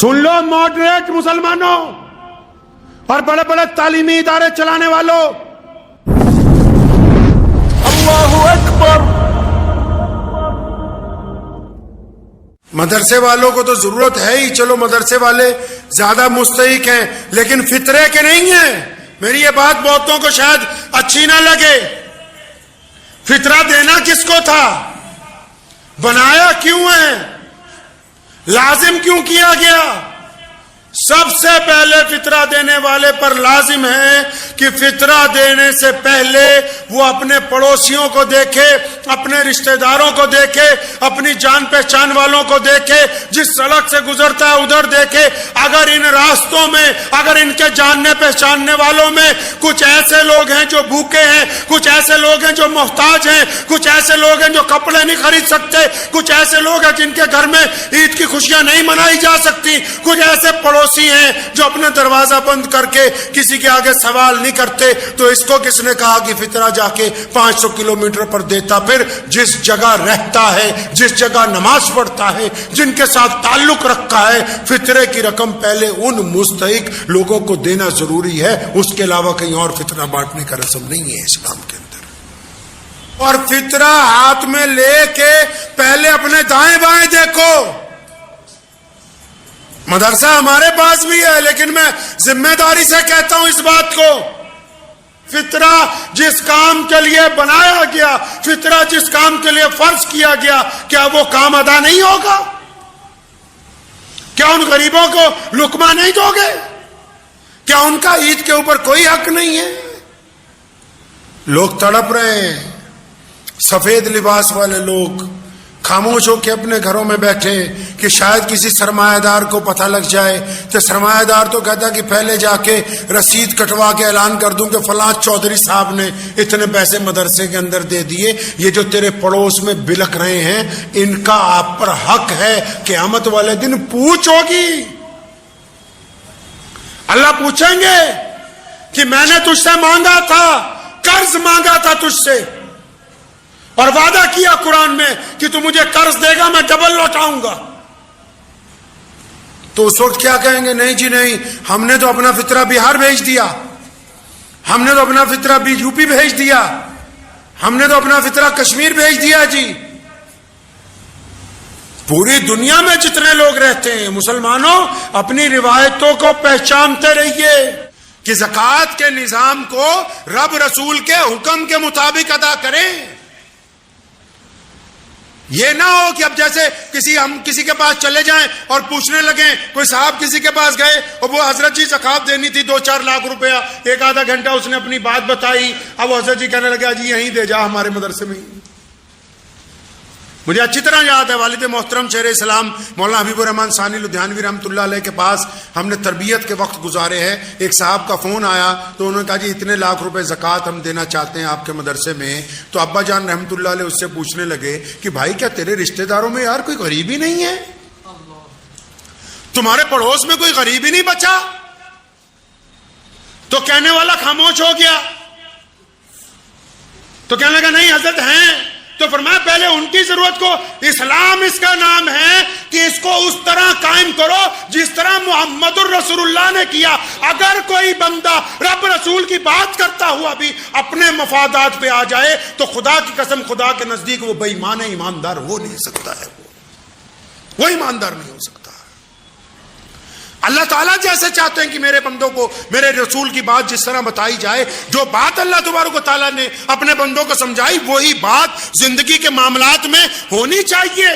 سن لو moderate مسلمانوں اور بڑے بڑے تعلیمی ادارے چلانے والوں، اللہ اکبر، مدرسے والوں کو تو ضرورت ہے ہی، چلو مدرسے والے زیادہ مستحق ہیں، لیکن فطرے کے نہیں ہیں۔ میری یہ بات بہتوں کو شاید اچھی نہ لگے، فطرہ دینا کس کو تھا؟ بنایا کیوں ہے؟ لازم کیوں کیا گیا؟ سب سے پہلے فطرہ دینے والے پر لازم ہے کہ فطرہ دینے سے پہلے وہ اپنے پڑوسیوں کو دیکھے، اپنے رشتہ داروں کو دیکھے، اپنی جان پہچان والوں کو دیکھے، جس سڑک سے گزرتا ہے ادھر دیکھے۔ اگر ان راستوں میں، اگر ان کے جاننے پہچاننے والوں میں کچھ ایسے لوگ ہیں جو بھوکے ہیں، کچھ ایسے لوگ ہیں جو محتاج ہیں، کچھ ایسے لوگ ہیں جو کپڑے نہیں خرید سکتے، کچھ ایسے لوگ ہیں جن کے گھر میں عید کی خوشیاں نہیں منائی جا سکتی، کچھ ایسے پڑوسی ہیں جو اپنا دروازہ بند کر کے کسی کے آگے سوال نہیں کرتے، تو اس کو کس نے کہا کہ فطرہ جا کے 500 کلومیٹر پر دیتا؟ پھر جس جگہ رہتا ہے، جس جگہ نماز پڑھتا ہے، جن کے ساتھ تعلق رکھا ہے، فطرے کی رقم پہلے ان مستحق لوگوں کو دینا ضروری ہے، اس کے علاوہ کہیں اور فطرہ بانٹنے کا رسم نہیں ہے اسلام کے اندر۔ اور فطرہ ہاتھ میں لے کے پہلے اپنے دائیں بائیں دیکھو۔ مدرسہ ہمارے پاس بھی ہے، لیکن میں ذمہ داری سے کہتا ہوں اس بات کو، فطرہ جس کام کے لیے بنایا گیا، فطرہ جس کام کے لیے فرض کیا گیا، کیا وہ کام ادا نہیں ہوگا؟ کیا ان غریبوں کو لقمہ نہیں دو گے؟ کیا ان کا عید کے اوپر کوئی حق نہیں ہے؟ لوگ تڑپ رہے ہیں، سفید لباس والے لوگ خاموش ہو کے اپنے گھروں میں بیٹھے کہ شاید کسی سرمایہ دار کو پتہ لگ جائے، تو سرمایہ دار تو کہتا کہ پہلے جا کے رسید کٹوا کے اعلان کر دوں کہ فلاں چودھری صاحب نے اتنے پیسے مدرسے کے اندر دے دیے۔ یہ جو تیرے پڑوس میں بلک رہے ہیں، ان کا آپ پر حق ہے، قیامت والے دن پوچھ ہوگی۔ اللہ پوچھیں گے کہ میں نے تجھ سے مانگا تھا، قرض مانگا تھا تجھ سے، اور وعدہ کیا قرآن میں کہ تو مجھے قرض دے گا، میں ڈبل لوٹاؤں گا۔ تو اس وقت کیا کہیں گے؟ نہیں جی نہیں، ہم نے تو اپنا فطرہ بہار بھیج دیا، ہم نے تو اپنا فطرہ بھی یو پی بھیج دیا، ہم نے تو اپنا فطرہ کشمیر بھیج دیا جی۔ پوری دنیا میں جتنے لوگ رہتے ہیں، مسلمانوں اپنی روایتوں کو پہچانتے رہیے کہ زکوٰۃ کے نظام کو رب رسول کے حکم کے مطابق ادا کریں۔ یہ نہ ہو کہ اب جیسے ہم کسی کے پاس چلے جائیں اور پوچھنے لگیں، کوئی صاحب کسی کے پاس گئے اور وہ حضرت جی زکوٰۃ دینی تھی 2-4 لاکھ روپیہ، ایک آدھا گھنٹہ اس نے اپنی بات بتائی، اب وہ حضرت جی کہنے لگا جی یہیں دے جا ہمارے مدرسے میں۔ مجھے اچھی طرح یاد ہے، والد محترم شیر اسلام مولانا حبیب الرحمن ثانی لدھیانوی رحمۃ اللہ علیہ کے پاس ہم نے تربیت کے وقت گزارے ہیں۔ ایک صاحب کا فون آیا تو انہوں نے کہا جی اتنے لاکھ روپے زکوٰۃ ہم دینا چاہتے ہیں آپ کے مدرسے میں۔ تو ابا جان رحمۃ اللہ علیہ اس سے پوچھنے لگے کہ بھائی کیا تیرے رشتہ داروں میں یار کوئی غریب ہی نہیں ہے؟ تمہارے پڑوس میں کوئی غریب ہی نہیں بچا؟ تو کہنے والا خاموش ہو گیا، تو کہنے لگا نہیں حضرت ہیں۔ تو فرمایا پہلے ان کی ضرورت کو، اسلام اس کا نام ہے کہ اس کو اس طرح قائم کرو جس طرح محمد الرسول اللہ نے کیا۔ اگر کوئی بندہ رب رسول کی بات کرتا ہوا بھی اپنے مفادات پہ آ جائے تو خدا کی قسم خدا کے نزدیک وہ بے ایمان ہے، ایماندار ہو نہیں سکتا ہے، وہ ایماندار نہیں ہو سکتا۔ اللہ تعالیٰ جیسے چاہتے ہیں کہ میرے بندوں کو میرے رسول کی بات جس طرح بتائی جائے، جو بات اللہ تبارک و تعالیٰ نے اپنے بندوں کو سمجھائی وہی بات زندگی کے معاملات میں ہونی چاہیے۔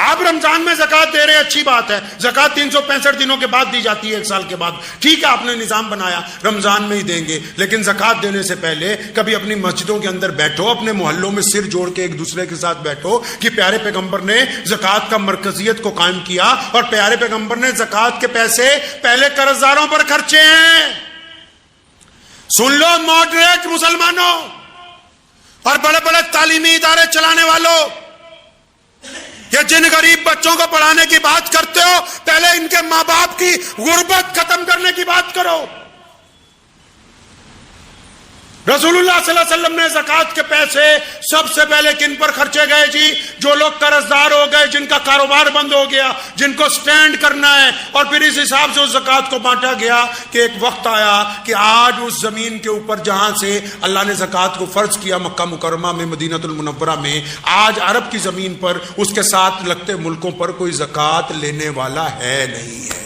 آپ رمضان میں زکوٰۃ دے رہے، اچھی بات ہے، زکوٰۃ 365 دنوں کے بعد دی جاتی ہے، 1 سال کے بعد، ٹھیک ہے، آپ نے نظام بنایا رمضان میں ہی دیں گے، لیکن زکوٰۃ دینے سے پہلے کبھی اپنی مسجدوں کے اندر بیٹھو، اپنے محلوں میں سر جوڑ کے ایک دوسرے کے ساتھ بیٹھو کہ پیارے پیغمبر نے زکوٰۃ کا مرکزیت کو قائم کیا، اور پیارے پیغمبر نے زکوٰۃ کے پیسے پہلے قرض داروں پر خرچے ہیں۔ سن لو ماڈریٹ مسلمانوں اور بڑے بڑے تعلیمی ادارے چلانے والوں، یہ جن غریب بچوں کو پڑھانے کی بات کرتے ہو، پہلے ان کے ماں باپ کی غربت ختم کرنے کی بات کرو۔ رسول اللہ صلی اللہ علیہ وسلم نے زکوٰۃ کے پیسے سب سے پہلے کن پر خرچے گئے جی؟ جو لوگ قرض دار ہو گئے، جن کا کاروبار بند ہو گیا، جن کو سٹینڈ کرنا ہے، اور پھر اس حساب سے اس زکوٰۃ کو بانٹا گیا کہ ایک وقت آیا کہ آج اس زمین کے اوپر جہاں سے اللہ نے زکوٰۃ کو فرض کیا، مکہ مکرمہ میں، مدینہ المنورہ میں، آج عرب کی زمین پر اس کے ساتھ لگتے ملکوں پر کوئی زکوٰۃ لینے والا ہے نہیں ہے۔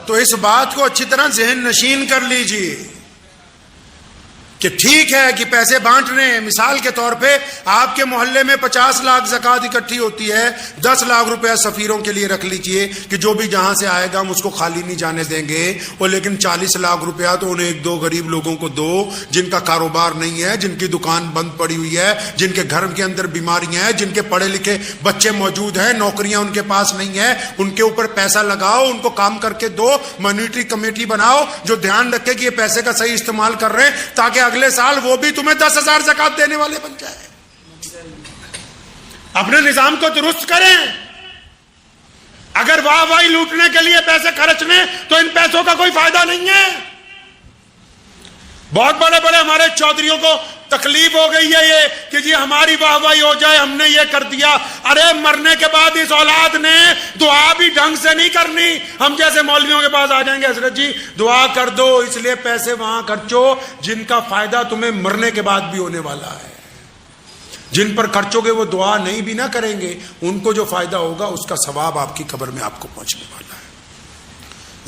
تو اس بات کو اچھی طرح ذہن نشین کر لیجئے کہ ٹھیک ہے کہ پیسے بانٹ رہے ہیں۔ مثال کے طور پہ آپ کے محلے میں 50 لاکھ زکوٰۃ اکٹھی ہوتی ہے، 10 لاکھ روپیہ سفیروں کے لیے رکھ لیجئے کہ جو بھی جہاں سے آئے گا ہم اس کو خالی نہیں جانے دیں گے، اور لیکن 40 لاکھ روپیہ تو انہیں 1-2 غریب لوگوں کو دو جن کا کاروبار نہیں ہے، جن کی دکان بند پڑی ہوئی ہے، جن کے گھر کے اندر بیماریاں ہیں، جن کے پڑھے لکھے بچے موجود ہیں، نوکریاں ان کے پاس نہیں ہیں، ان کے اوپر پیسہ لگاؤ، ان کو کام کر کے دو، مانیٹری کمیٹی بناؤ جو دھیان رکھے کہ یہ پیسے کا صحیح استعمال کر رہے ہیں، تاکہ اگلے سال وہ بھی تمہیں 10,000 زکوٰۃ دینے والے بن جائے۔ اپنے نظام کو درست کریں۔ اگر واہ واہی لوٹنے کے لیے پیسے خرچنے تو ان پیسوں کا کوئی فائدہ نہیں ہے۔ بہت بڑے بڑے ہمارے چودھریوں کو تکلیف ہو گئی ہے یہ کہ جی ہماری واہ واہی ہو جائے، ہم نے یہ کر دیا۔ ارے مرنے کے بعد اس اولاد نے دعا بھی ڈھنگ سے نہیں کرنی۔ ہم جیسے مولویوں کے پاس آ جائیں گے، حضرت جی دعا کر دو، اس لیے پیسے وہاں خرچو جن کا فائدہ تمہیں مرنے کے بعد بھی ہونے والا ہے۔ جن پر خرچو گے وہ دعا نہیں بھی نہ کریں گے، ان کو جو فائدہ ہوگا اس کا ثواب آپ کی قبر میں آپ کو پہنچنے والا ہے۔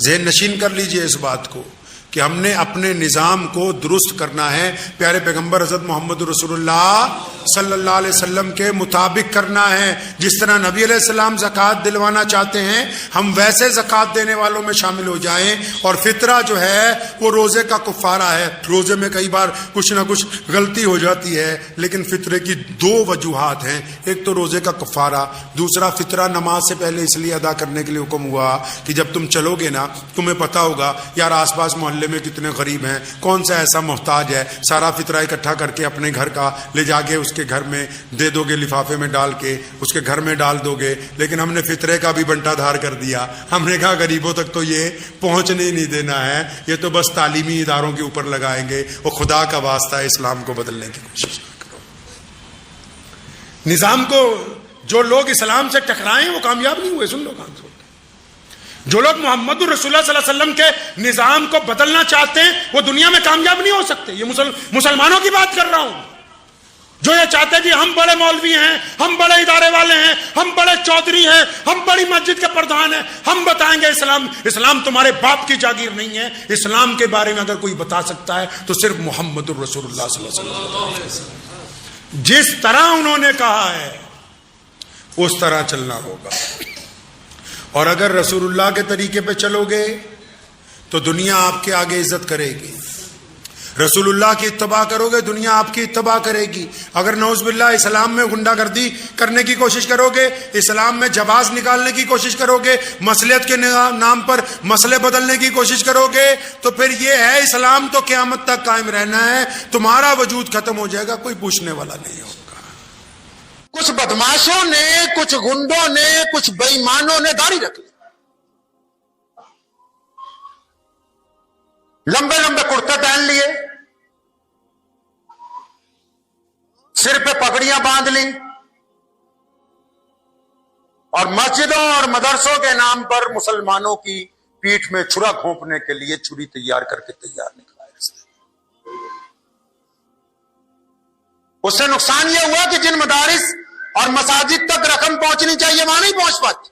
ذہن نشین کر لیجئے اس بات کو کہ ہم نے اپنے نظام کو درست کرنا ہے، پیارے پیغمبر حضرت محمد رسول اللہ صلی اللہ علیہ وسلم کے مطابق کرنا ہے۔ جس طرح نبی علیہ السلام زکوٰۃ دلوانا چاہتے ہیں، ہم ویسے زکوٰۃ دینے والوں میں شامل ہو جائیں۔ اور فطرہ جو ہے وہ روزے کا کفارہ ہے۔ روزے میں کئی بار کچھ نہ کچھ غلطی ہو جاتی ہے، لیکن فطرے کی 2 وجوہات ہیں۔ ایک تو روزے کا کفارہ، دوسرا فطرہ نماز سے پہلے اس لیے ادا کرنے کے لیے حکم ہوا کہ جب تم چلو گے نا، تمہیں پتا ہوگا یار آس پاس محلے میں کتنے غریب ہیں، کون سا ایسا محتاج ہے، سارا فطرہ اکٹھا کر کے اپنے گھر کا لے جا کے اس کے گھر میں دے دو گے، لفافے میں ڈال کے اس کے گھر میں ڈال دو گے۔ لیکن ہم نے فطرے کا بھی بنٹا دھار کر دیا، ہم نے کہا غریبوں تک تو یہ پہنچنے نہیں دینا ہے، یہ تو بس تعلیمی اداروں کے اوپر لگائیں گے۔ وہ خدا کا واسطہ ہے، اسلام کو بدلنے کی کوشش کرو۔ نظام کو جو لوگ اسلام سے ٹکرائیں وہ کامیاب نہیں ہوئے۔ سن لو کام، جو لوگ محمد رسول اللہ صلی اللہ علیہ وسلم کے نظام کو بدلنا چاہتے ہیں وہ دنیا میں کامیاب نہیں ہو سکتے۔ یہ مسلمانوں کی بات کر رہا ہوں، جو یہ چاہتے ہیں کہ ہم بڑے مولوی ہیں، ہم بڑے ادارے والے ہیں، ہم بڑے چودھری ہیں، ہم بڑی مسجد کے پردھان ہیں، ہم بتائیں گے اسلام تمہارے باپ کی جاگیر نہیں ہے۔ اسلام کے بارے میں اگر کوئی بتا سکتا ہے تو صرف محمد رسول اللہ صلی اللہ علیہ وسلم۔ جس طرح انہوں نے کہا ہے اس طرح چلنا ہوگا، اور اگر رسول اللہ کے طریقے پہ چلو گے تو دنیا آپ کے آگے عزت کرے گی۔ رسول اللہ کی اتباع کرو گے، دنیا آپ کی اتباع کرے گی۔ اگر نعوذ باللہ اسلام میں غنڈہ گردی کرنے کی کوشش کرو گے، اسلام میں جواز نکالنے کی کوشش کرو گے، مصلحت کے نام پر مسئلے بدلنے کی کوشش کرو گے، تو پھر یہ ہے اسلام تو قیامت تک قائم رہنا ہے، تمہارا وجود ختم ہو جائے گا، کوئی پوچھنے والا نہیں ہوگا۔ کچھ بدماشوں نے، کچھ گنڈوں نے، کچھ بے ایمانوں نے داڑھی رکھ لی، لمبے لمبے کرتے پہن لیے، سر پہ پگڑیاں باندھ لی، اور مسجدوں اور مدرسوں کے نام پر مسلمانوں کی پیٹھ میں چھرا گھونپنے کے لیے چھری تیار کر کے تیار نکلا ہے۔ اس سے نقصان یہ ہوا کہ جن مدارس اور مساجد تک رقم پہنچنی چاہیے وہاں نہیں پہنچ پاتی۔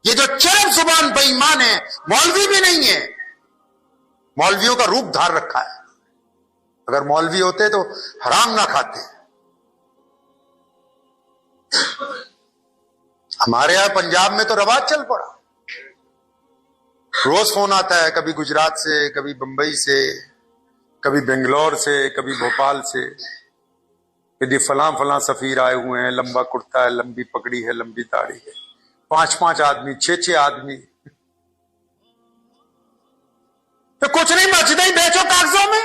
یہ جو چرب زبان بے ایمان ہے، مولوی بھی نہیں ہے، مولویوں کا روپ دھار رکھا ہے۔ اگر مولوی ہوتے تو حرام نہ کھاتے۔ ہمارے یہاں پنجاب میں تو رواج چل پڑا، روز فون آتا ہے، کبھی گجرات سے، کبھی بمبئی سے، کبھی بنگلور سے، کبھی بھوپال سے، کہ فلاں فلاں سفیر آئے ہوئے ہیں، لمبا کرتا ہے، لمبی پگڑی ہے، لمبی داڑھی ہے، 5 آدمی، 6 آدمی، تو کچھ نہیں مسجدیں ہی بیچو کاغذوں میں۔